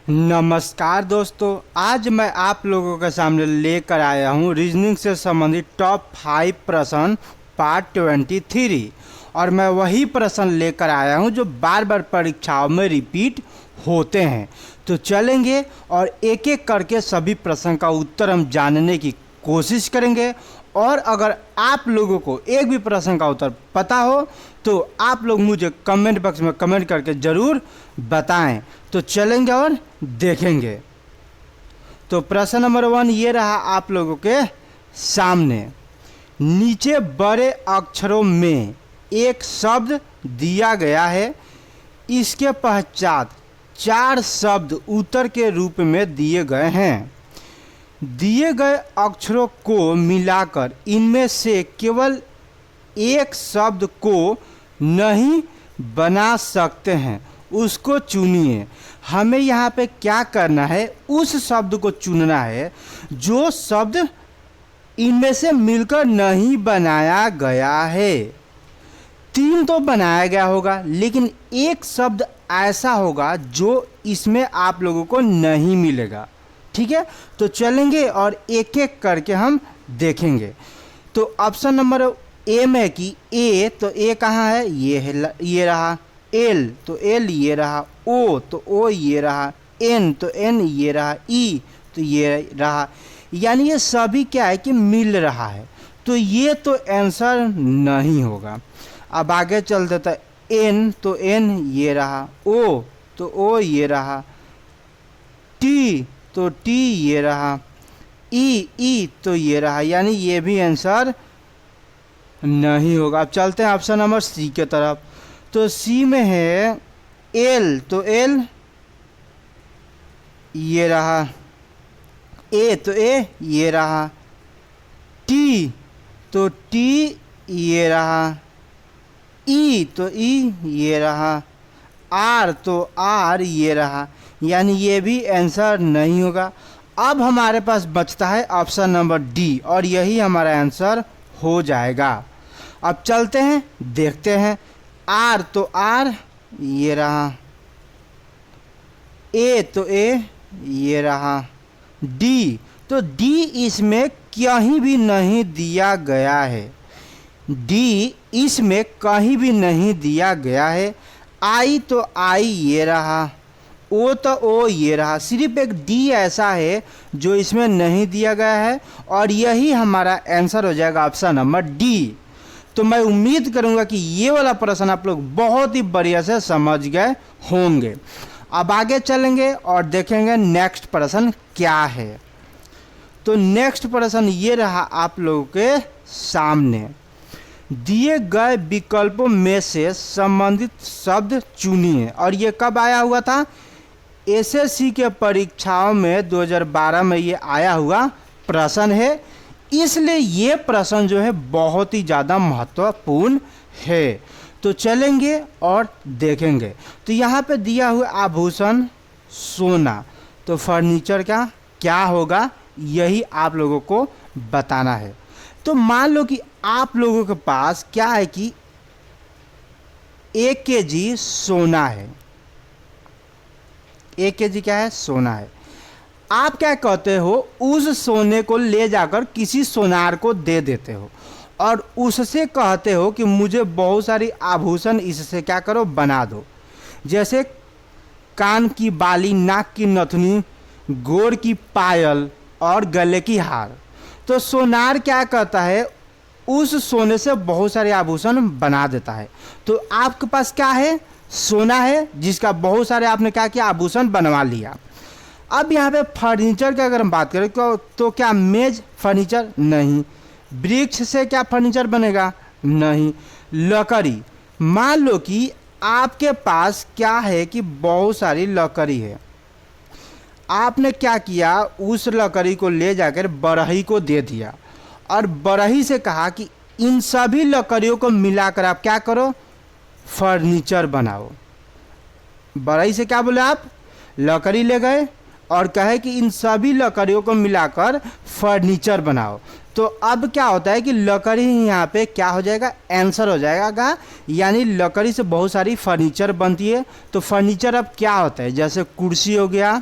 नमस्कार दोस्तों, आज मैं आप लोगों के सामने लेकर आया हूं रीजनिंग से संबंधित टॉप 5 प्रश्न पार्ट 23। और मैं वही प्रश्न लेकर आया हूं जो बार बार परीक्षाओं में रिपीट होते हैं। तो चलेंगे और एक एक करके सभी प्रश्न का उत्तर हम जानने की कोशिश करेंगे। और अगर आप लोगों को एक भी प्रश्न का उत्तर पता हो तो आप लोग मुझे कमेंट बॉक्स में कमेंट करके ज़रूर बताएं। तो चलेंगे और देखेंगे। तो प्रश्न नंबर 1 ये रहा आप लोगों के सामने। नीचे बड़े अक्षरों में एक शब्द दिया गया है, इसके पश्चात 4 शब्द उत्तर के रूप में दिए गए हैं। दिए गए अक्षरों को मिलाकर इनमें से केवल एक शब्द को नहीं बना सकते हैं, उसको चुनिए। हमें यहाँ पे क्या करना है, उस शब्द को चुनना है जो शब्द इनमें से मिलकर नहीं बनाया गया है। 3 तो बनाया गया होगा, लेकिन एक शब्द ऐसा होगा जो इसमें आप लोगों को नहीं मिलेगा। ठीक है, तो चलेंगे और एक एक करके हम देखेंगे। तो ऑप्शन नंबर ए में कि ए, तो ए कहाँ है, ये रहा। एल तो एल ये रहा। ओ तो ओ ये रहा। एन तो एन ये रहा। ई तो ये रहा। यानी ये सभी क्या है कि मिल रहा है, तो ये तो आंसर नहीं होगा। अब आगे चलते तो एन तो एन ये रहा। ओ तो ओ ये रहा। टी तो टी ये रहा। ई तो ये रहा, यानी ये भी आंसर नहीं होगा। अब चलते हैं ऑप्शन नंबर सी के तरफ। तो सी में है एल तो एल ये रहा। ए तो ए ये रहा। टी तो टी ये रहा। ई तो ई ये रहा। आर तो आर ये रहा, यानी ये भी आंसर नहीं होगा। अब हमारे पास बचता है ऑप्शन नंबर डी, और यही हमारा आंसर हो जाएगा। अब चलते हैं देखते हैं। आर तो आर ये रहा। ए तो ए ये रहा। डी तो डी इसमें कहीं भी नहीं दिया गया है। डी इसमें कहीं भी नहीं दिया गया है। आई तो आई ये रहा। ओ तो ओ ये रहा। सिर्फ एक डी ऐसा है जो इसमें नहीं दिया गया है, और यही हमारा आंसर हो जाएगा ऑप्शन नंबर डी। तो मैं उम्मीद करूंगा कि ये वाला प्रश्न आप लोग बहुत ही बढ़िया से समझ गए होंगे। अब आगे चलेंगे और देखेंगे नेक्स्ट प्रश्न क्या है। तो नेक्स्ट प्रश्न ये रहा आप लोगों के सामने। दिए गए विकल्पों में से संबंधित शब्द चुनिए। और ये कब आया हुआ था, एसएससी के परीक्षाओं में 2012 में ये आया हुआ प्रश्न है, इसलिए ये प्रश्न जो है बहुत ही ज़्यादा महत्वपूर्ण है। तो चलेंगे और देखेंगे। तो यहाँ पे दिया हुआ आभूषण सोना, तो फर्नीचर का क्या होगा, यही आप लोगों को बताना है। तो मान लो कि आप लोगों के पास क्या है कि 1 kg सोना है। 1 kg क्या है, सोना है। आप क्या कहते हो, उस सोने को ले जाकर किसी सोनार को दे देते हो और उससे कहते हो कि मुझे बहुत सारी आभूषण इससे क्या करो, बना दो। जैसे कान की बाली, नाक की नथुनी, गोड़ की पायल और गले की हार। तो सोनार क्या कहता है, उस सोने से बहुत सारे आभूषण बना देता है। तो आपके पास क्या है, सोना है जिसका बहुत सारे आपने क्या किया, आभूषण बनवा लिया। अब यहाँ पे फर्नीचर की अगर हम बात करें तो क्या मेज फर्नीचर, नहीं। वृक्ष से क्या फर्नीचर बनेगा, नहीं। लकड़ी, मान लो कि आपके पास क्या है कि बहुत सारी लकड़ी है। आपने क्या किया, उस लकड़ी को ले जाकर बरही को दे दिया और बरही से कहा कि इन सभी लकड़ियों को मिलाकर आप क्या करो, फर्नीचर बनाओ। बरही से क्या बोले, आप लकड़ी ले गए और कहे कि इन सभी लकड़ियों को मिलाकर फर्नीचर बनाओ। तो अब क्या होता है कि लकड़ी यहाँ पे क्या हो जाएगा, आंसर हो जाएगा। यानी लकड़ी से बहुत सारी फर्नीचर बनती है। तो फर्नीचर अब क्या होता है, जैसे कुर्सी हो गया,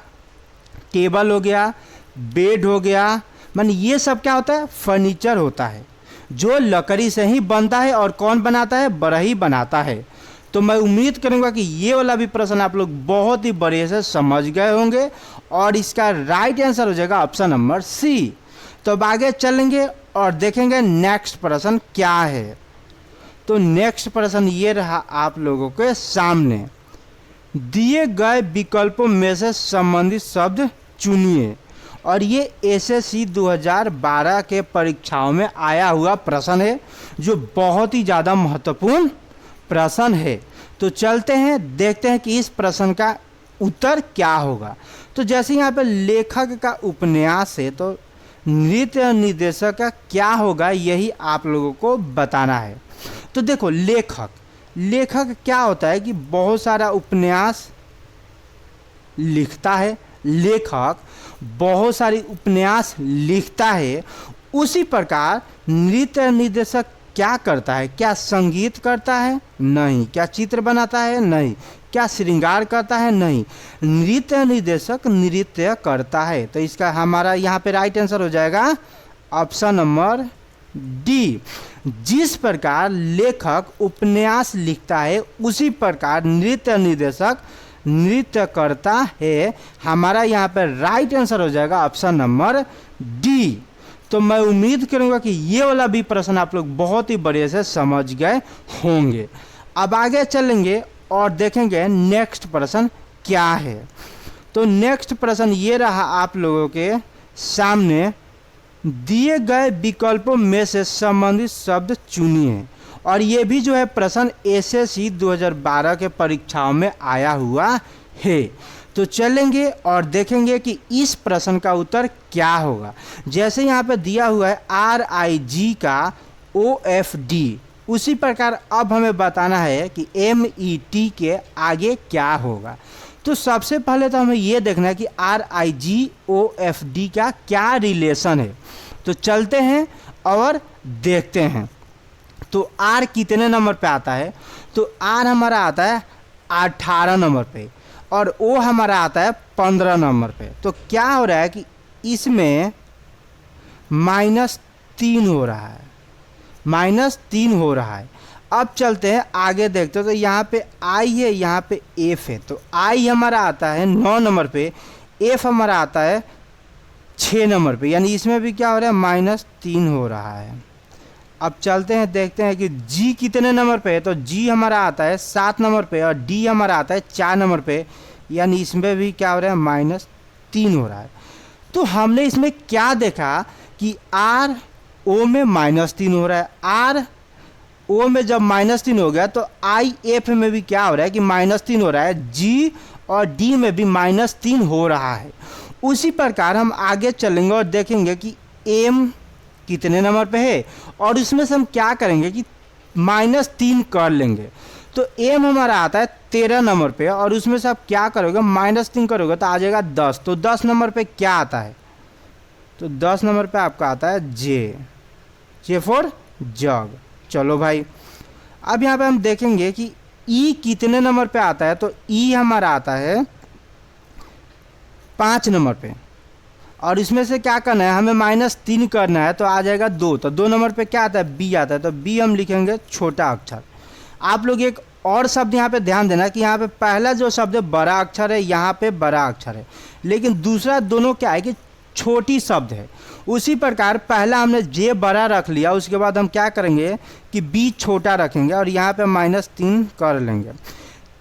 टेबल हो गया, बेड हो गया, माने ये सब क्या होता है, फर्नीचर होता है जो लकड़ी से ही बनता है। और कौन बनाता है, बढ़ई बनाता है। तो मैं उम्मीद करूंगा कि ये वाला भी प्रश्न आप लोग बहुत ही बढ़िया से समझ गए होंगे और इसका राइट आंसर हो जाएगा ऑप्शन नंबर सी। तो अब आगे चलेंगे और देखेंगे नेक्स्ट प्रश्न क्या है। तो नेक्स्ट प्रश्न ये रहा आप लोगों के सामने, दिए गए विकल्पों में से संबंधित शब्द चुनिए। और ये एसएससी 2012 के परीक्षाओं में आया हुआ प्रश्न है जो बहुत ही ज़्यादा महत्वपूर्ण प्रश्न है। तो चलते हैं देखते हैं कि इस प्रश्न का उत्तर क्या होगा। तो जैसे यहाँ पे लेखक का उपन्यास है तो नृत्य निर्देशक का क्या होगा यही आप लोगों को बताना है। तो देखो लेखक क्या होता है कि बहुत सारा उपन्यास लिखता है, लेखक बहुत सारी उपन्यास लिखता है। उसी प्रकार नृत्य निर्देशक क्या करता है, क्या संगीत करता है, नहीं। क्या चित्र बनाता है, नहीं। क्या श्रृंगार करता है, नहीं। नृत्य निर्देशक नृत्य करता है। तो इसका हमारा यहाँ पे राइट आंसर हो जाएगा ऑप्शन नंबर डी। जिस प्रकार लेखक उपन्यास लिखता है उसी प्रकार नृत्य निर्देशक नृत्य करता है। हमारा यहाँ पर राइट आंसर हो जाएगा ऑप्शन नंबर डी। तो मैं उम्मीद करूँगा कि ये वाला भी प्रश्न आप लोग बहुत ही बढ़िया से समझ गए होंगे। अब आगे चलेंगे और देखेंगे नेक्स्ट प्रश्न क्या है। तो नेक्स्ट प्रश्न ये रहा आप लोगों के सामने, दिए गए विकल्पों में से संबंधित शब्द चुनिए। और ये भी जो है प्रश्न एसएससी 2012 के परीक्षाओं में आया हुआ है। तो चलेंगे और देखेंगे कि इस प्रश्न का उत्तर क्या होगा। जैसे यहाँ पे दिया हुआ है RIG का OFD, उसी प्रकार अब हमें बताना है कि MET के आगे क्या होगा। तो सबसे पहले तो हमें ये देखना है कि RIG OFD का क्या रिलेशन है। तो चलते हैं और देखते हैं। तो R कितने नंबर पे आता है, तो R हमारा आता है 18 नंबर पे और O हमारा आता है 15 नंबर पे। तो क्या हो रहा है कि इसमें -3 हो रहा है, -3 हो रहा है। अब चलते हैं आगे देखते हैं। तो यहाँ पे I है, यहाँ पे F है। तो I हमारा आता है 9 नंबर पे, F हमारा आता है 6 नंबर पे, यानी इसमें भी क्या हो रहा है, -3 हो रहा है। अब चलते हैं देखते हैं कि G कितने नंबर पे है। तो G हमारा आता है 7 नंबर पे और D हमारा आता है 4 नंबर पे, यानी इसमें भी क्या हो रहा है, -3 हो रहा है। तो हमने इसमें क्या देखा कि R O में -3 हो रहा है। R O में जब -3 हो गया तो I F में भी क्या हो रहा है कि -3 हो रहा है। G और D में भी -3 हो रहा है। उसी प्रकार हम आगे चलेंगे और देखेंगे कि M कितने नंबर पे है और इसमें से हम क्या करेंगे कि -3 कर लेंगे। तो M हमारा आता है 13 नंबर पे और उसमें से आप क्या करोगे, -3 करोगे तो आ जाएगा 10। तो 10 नंबर पे क्या आता है, तो 10 नंबर पे आपका आता है J फॉर जग। चलो भाई, अब यहाँ पे हम देखेंगे कि E कितने नंबर पे आता है। तो E हमारा आता है 5 नंबर पे और इसमें से क्या करना है, हमें -3 करना है। तो आ जाएगा 2। तो 2 नंबर पे क्या आता है, B आता है। तो B हम लिखेंगे छोटा अक्षर। आप लोग एक और शब्द यहाँ पे ध्यान देना कि यहाँ पे पहला जो शब्द है बड़ा अक्षर है, यहाँ पे बड़ा अक्षर है, लेकिन दूसरा दोनों क्या है कि छोटी शब्द है। उसी प्रकार पहला हमने J बड़ा रख लिया, उसके बाद हम क्या करेंगे कि B छोटा रखेंगे और यहाँ पे -3 कर लेंगे।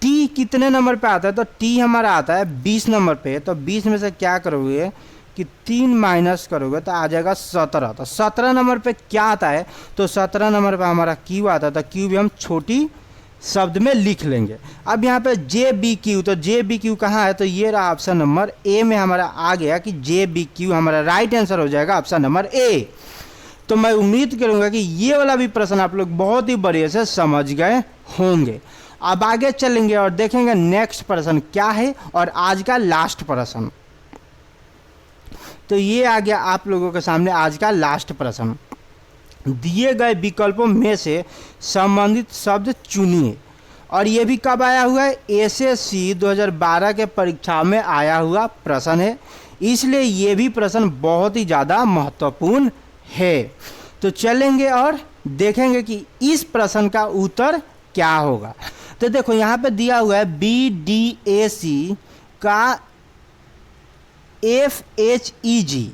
T कितने नंबर पे आता है, तो T हमारा आता है 20 नंबर पे। तो 20 में से क्या करोगे कि 3 माइनस करोगे तो आ जाएगा 17। तो 17 नंबर पे क्या आता है, तो 17 नंबर पे हमारा Q आता है। तो Q भी हम छोटी शब्द में लिख लेंगे। अब यहाँ पे JBQ, तो JBQ कहाँ है, तो ये रहा ऑप्शन नंबर ए में हमारा आ गया कि JBQ हमारा राइट आंसर हो जाएगा ऑप्शन नंबर ए। तो मैं उम्मीद करूँगा कि ये वाला भी प्रश्न आप लोग बहुत ही बढ़िया से समझ गए होंगे। अब आगे चलेंगे और देखेंगे नेक्स्ट प्रश्न क्या है और आज का लास्ट प्रश्न। तो ये आ गया आप लोगों के सामने आज का लास्ट प्रश्न, दिए गए विकल्पों में से संबंधित शब्द चुनिए। और ये भी कब आया हुआ है, एसएससी 2012 के परीक्षा में आया हुआ प्रश्न है। इसलिए ये भी प्रश्न बहुत ही ज़्यादा महत्वपूर्ण है। तो चलेंगे और देखेंगे कि इस प्रश्न का उत्तर क्या होगा। तो देखो यहाँ पे दिया हुआ है BDAC का FHEG,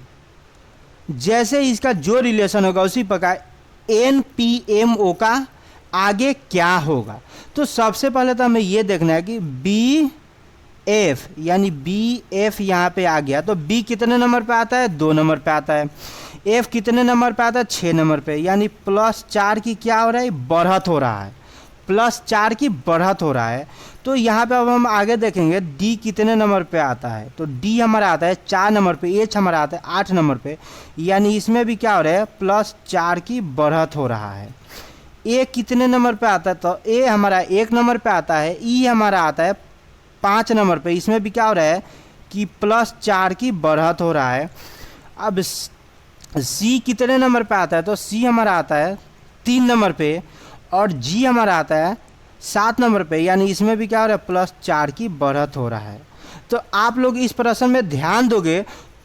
जैसे इसका जो रिलेशन होगा उसी प्रकार NPMO का आगे क्या होगा। तो सबसे पहले तो हमें ये देखना है कि BF यानी BF यहाँ पे आ गया तो B कितने नंबर पे आता है, 2 नंबर पे आता है। F कितने नंबर पे आता है, 6 नंबर पे, यानी +4 की क्या हो रहा है, बढ़त हो रहा है, +4 की बढ़त हो रहा है। तो यहाँ पे अब हम आगे देखेंगे D कितने नंबर पे आता है, तो D हमारा आता है 4 नंबर पे, H हमारा आता है 8 नंबर पे, यानी इसमें भी क्या हो रहा है, +4 की बढ़त हो रहा है। A कितने नंबर पे आता है, तो A हमारा 1 नंबर पे आता है, E हमारा आता है 5 नंबर पे, इसमें भी क्या हो रहा है कि +4 की बढ़त हो रहा है। अब C कितने नंबर पे आता है, तो C हमारा आता है 3 नंबर पे और G हमारा आता है 7 नंबर पे, यानी इसमें भी क्या हो रहा है, +4 की बढ़त हो रहा है। तो आप लोग इस प्रश्न में ध्यान दोगे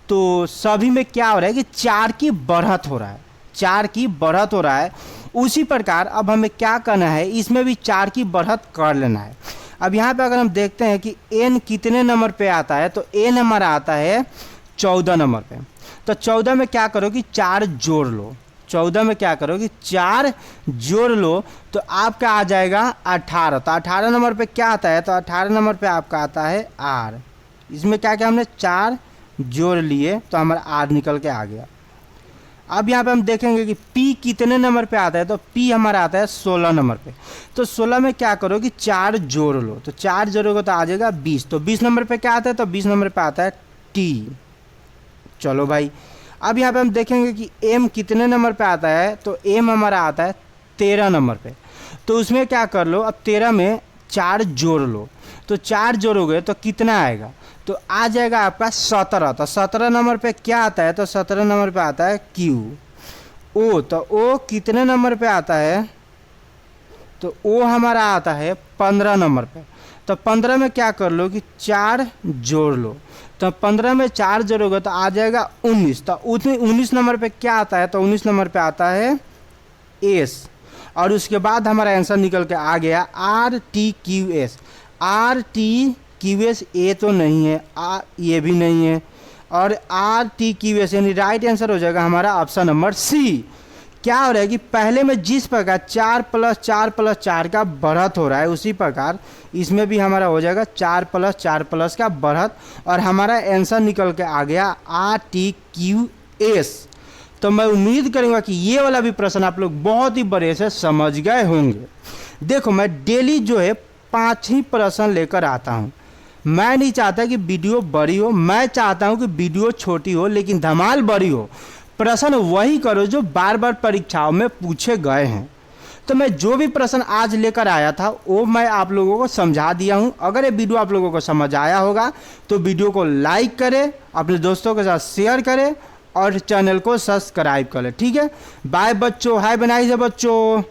तो सभी में क्या हो रहा है कि 4 की बढ़त हो रहा है, 4 की बढ़त हो रहा है। उसी प्रकार अब हमें क्या करना है, इसमें भी 4 की बढ़त कर लेना है। अब यहाँ पे अगर हम देखते हैं कि N कितने नंबर पे आता है, तो N हमारा आता है 14 नंबर पे। तो 14 में क्या करो कि 4 जोड़ लो, 14 में क्या करो कि 4 जोड़ लो तो आपका आ जाएगा 18। तो 18 नंबर पे क्या आता है, तो 18 नंबर पे आपका आता है R। इसमें क्या क्या हमने 4 जोड़ लिए तो हमारा R निकल के आ गया। अब यहाँ पे हम देखेंगे कि P कितने नंबर पे आता है, तो P हमारा आता है 16 नंबर पे। तो 16 में क्या करो कि 4 जोड़ लो, तो 4 जोड़ोगे तो आ जाएगा 20। तो 20 नंबर पे क्या आता है, तो 20 नंबर पे आता है T। चलो भाई, अब यहाँ पे हम देखेंगे कि M कितने नंबर पे आता है, तो M हमारा आता है 13 नंबर पे। तो उसमें क्या कर लो, अब 13 में 4 जोड़ लो, तो 4 जोड़ोगे तो कितना आएगा, तो आ जाएगा आपका 17। तो 17 नंबर पे क्या आता है, तो 17 नंबर पे आता है Q। O, तो O कितने नंबर पे आता है, तो O हमारा आता है 15 नंबर पे। तो 15 में क्या कर लो कि 4 जोड़ लो, तो 15 में 4 जोड़ोगे तो आ जाएगा 19। तो 19 नंबर पे क्या आता है, तो 19 नंबर पे आता है S। और उसके बाद हमारा आंसर निकल के आ गया RTQS। RTQS ए तो नहीं है, ये भी नहीं है, और RTQS यानी राइट आंसर हो जाएगा हमारा ऑप्शन नंबर C। क्या हो रहा है कि पहले में जिस प्रकार 4 + 4 + 4 का बढ़त हो रहा है, उसी प्रकार इसमें भी हमारा हो जाएगा 4 + 4 + का बढ़त, और हमारा आंसर निकल के आ गया RTQS। तो मैं उम्मीद करूँगा कि ये वाला भी प्रश्न आप लोग बहुत ही बड़े से समझ गए होंगे। देखो, मैं डेली जो है 5 ही प्रश्न लेकर आता हूँ। मैं नहीं चाहता कि वीडियो बड़ी हो, मैं चाहता हूँ कि वीडियो छोटी हो लेकिन धमाल बड़ी हो। प्रश्न वही करो जो बार बार परीक्षाओं में पूछे गए हैं। तो मैं जो भी प्रश्न आज लेकर आया था वो मैं आप लोगों को समझा दिया हूँ। अगर ये वीडियो आप लोगों को समझ आया होगा तो वीडियो को लाइक करें, अपने दोस्तों के साथ शेयर करें और चैनल को सब्सक्राइब करें। ठीक है, बाय बच्चों, हाय बनाइए बच्चों।